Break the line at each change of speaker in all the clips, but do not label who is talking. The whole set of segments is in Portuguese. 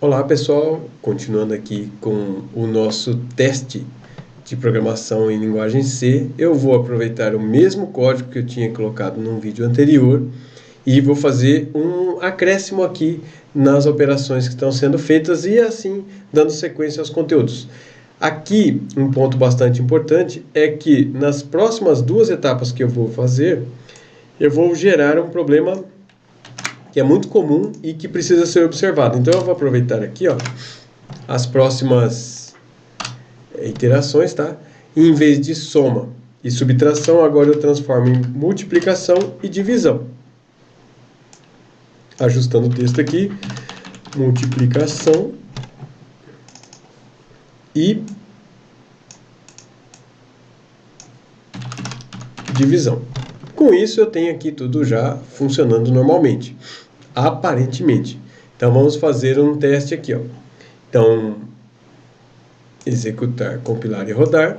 Olá pessoal, continuando aqui com o nosso teste de programação em linguagem C, eu vou aproveitar o mesmo código que eu tinha colocado num vídeo anterior e vou fazer um acréscimo aqui nas operações que estão sendo feitas e assim dando sequência aos conteúdos. Aqui um ponto bastante importante é que nas próximas duas etapas que eu vou fazer, eu vou gerar um problema que é muito comum e que precisa ser observado. Então eu vou aproveitar aqui, ó, as próximas iterações, tá? E em vez de soma e subtração, agora eu transformo em multiplicação e divisão. Ajustando o texto aqui, multiplicação e divisão. Com isso eu tenho aqui tudo já funcionando normalmente, aparentemente. Então vamos fazer um teste aqui, ó. Então, executar, compilar e rodar.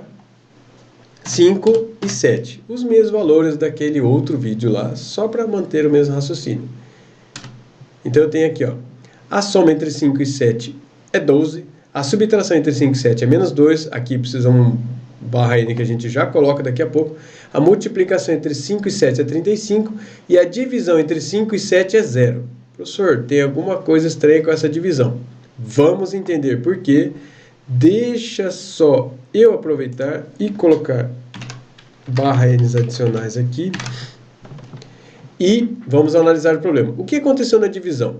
5 e 7, os mesmos valores daquele outro vídeo lá, só para manter o mesmo raciocínio. Então eu tenho aqui, ó, a soma entre 5 e 7 é 12, a subtração entre 5 e 7 é menos 2, aqui precisa um barra N que a gente já coloca daqui a pouco, a multiplicação entre 5 e 7 é 35 e a divisão entre 5 e 7 é 0. Professor, tem alguma coisa estranha com essa divisão. Vamos entender por quê. Deixa só eu aproveitar e colocar barra N adicionais aqui e vamos analisar o problema. O que aconteceu na divisão?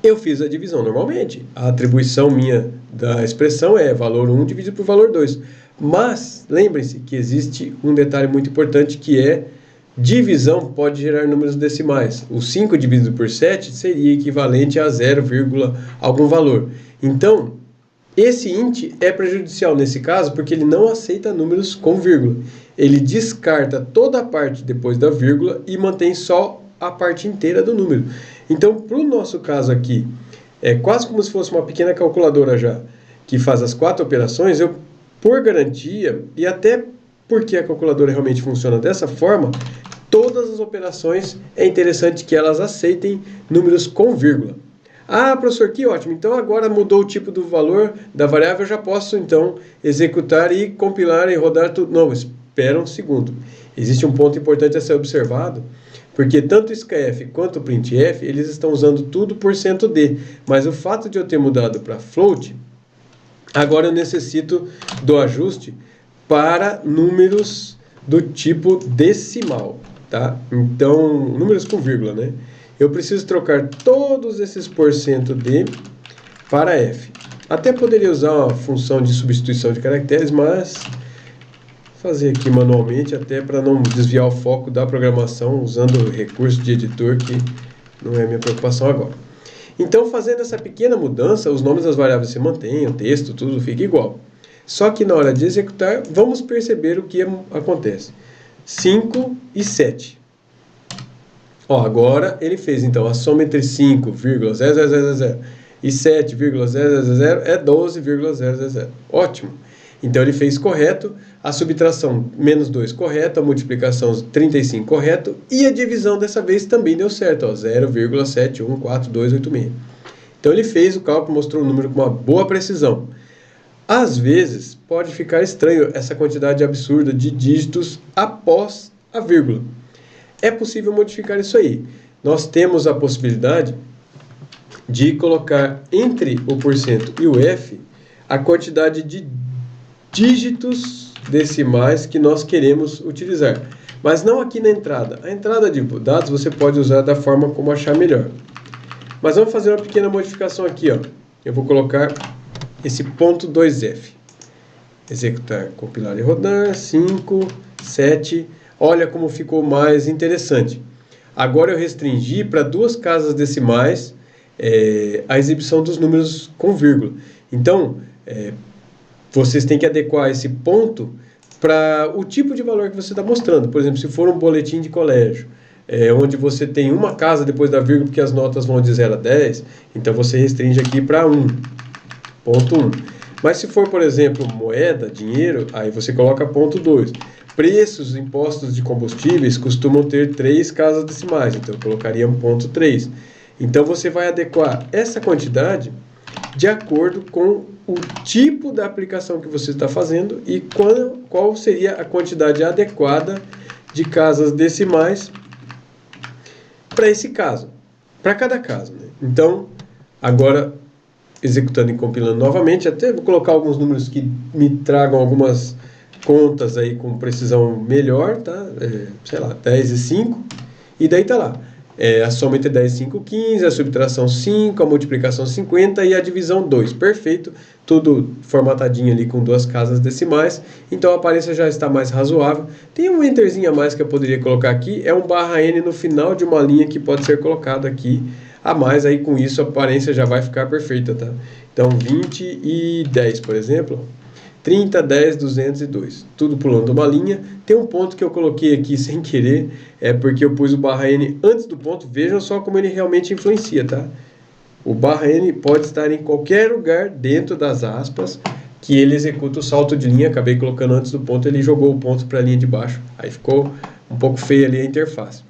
Eu fiz a divisão normalmente. A atribuição minha da expressão é valor 1 dividido por valor 2. Mas, lembrem-se que existe um detalhe muito importante que é divisão pode gerar números decimais. O 5 dividido por 7 seria equivalente a 0, algum valor. Então, esse int é prejudicial nesse caso porque ele não aceita números com vírgula. Ele descarta toda a parte depois da vírgula e mantém só a parte inteira do número. Então, para o nosso caso aqui, é quase como se fosse uma pequena calculadora já, que faz as 4 operações, eu, por garantia, e até porque a calculadora realmente funciona dessa forma, todas as operações é interessante que elas aceitem números com vírgula. Ah, professor, que ótimo. Então agora mudou o tipo do valor da variável, eu já posso então executar e compilar e rodar tudo. Não, espera um segundo. Existe um ponto importante a ser observado, porque tanto o scanf quanto o printf, eles estão usando tudo %d, mas o fato de eu ter mudado para float, agora eu necessito do ajuste para números do tipo decimal, tá? Então, números com vírgula, né? Eu preciso trocar todos esses %d para f. Até poderia usar uma função de substituição de caracteres, mas fazer aqui manualmente, até para não desviar o foco da programação, usando o recurso de editor, que não é minha preocupação agora. Então, fazendo essa pequena mudança, os nomes das variáveis se mantêm, o texto, tudo fica igual. Só que na hora de executar, vamos perceber o que acontece. 5 e 7. Ó, agora ele fez então a soma entre 5,000 e 7,000 é 12,000. Ótimo. Então ele fez correto, a subtração menos 2 correto, a multiplicação 35 correto e a divisão dessa vez também deu certo, ó, 0,714286. Então ele fez o cálculo, mostrou o número com uma boa precisão. Às vezes pode ficar estranho essa quantidade absurda de dígitos após a vírgula. É possível modificar isso aí. Nós temos a possibilidade de colocar entre o % e o f a quantidade de dígitos decimais que nós queremos utilizar. Mas não aqui na entrada. A entrada de dados você pode usar da forma como achar melhor. Mas vamos fazer uma pequena modificação aqui, ó. Eu vou colocar esse ponto 2f. Executar, compilar e rodar. 5, 7... Olha como ficou mais interessante. Agora eu restringi para 2 casas decimais a exibição dos números com vírgula. Então, vocês têm que adequar esse ponto para o tipo de valor que você está mostrando. Por exemplo, se for um boletim de colégio, onde você tem uma casa depois da vírgula, porque as notas vão de 0 a 10, então você restringe aqui para 1, ponto 1. Mas se for, por exemplo, moeda, dinheiro, aí você coloca ponto 2. Preços, impostos de combustíveis costumam ter 3 casas decimais, então eu colocaria um ponto 3. Então você vai adequar essa quantidade de acordo com o tipo da aplicação que você está fazendo e qual seria a quantidade adequada de casas decimais para esse caso, para cada caso, né? Então, agora, executando e compilando novamente, até vou colocar alguns números que me tragam algumas contas aí com precisão melhor, tá? Sei lá, 10 e 5, e daí tá lá. A soma entre 10 e 5, 15, a subtração 5, a multiplicação 50 e a divisão 2. Perfeito, tudo formatadinho ali com 2 casas decimais, então a aparência já está mais razoável. Tem um enterzinho a mais que eu poderia colocar aqui, é um /n no final de uma linha que pode ser colocado aqui a mais, aí com isso a aparência já vai ficar perfeita, tá? Então 20 e 10, por exemplo, 30, 10, 202, tudo pulando uma linha. Tem um ponto que eu coloquei aqui sem querer, porque eu pus o /n antes do ponto. Vejam só como ele realmente influencia, tá? O /n pode estar em qualquer lugar dentro das aspas que ele executa o salto de linha. Acabei colocando antes do ponto, ele jogou o ponto para a linha de baixo. Aí ficou um pouco feia ali a interface.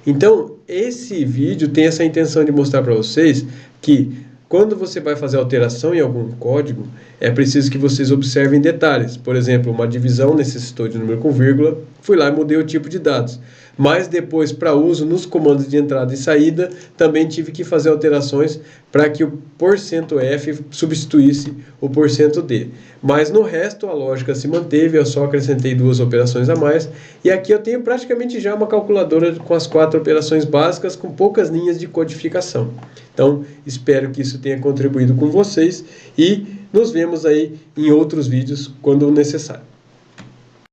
Então, esse vídeo tem essa intenção de mostrar para vocês que quando você vai fazer alteração em algum código, é preciso que vocês observem detalhes. Por exemplo, uma divisão necessitou de número com vírgula, fui lá e mudei o tipo de dados. Mas depois, para uso nos comandos de entrada e saída, também tive que fazer alterações para que o %f substituísse o %d. Mas no resto a lógica se manteve, eu só acrescentei 2 operações a mais. E aqui eu tenho praticamente já uma calculadora com as 4 operações básicas, com poucas linhas de codificação. Então, espero que isso tenha contribuído com vocês e nos vemos aí em outros vídeos quando necessário.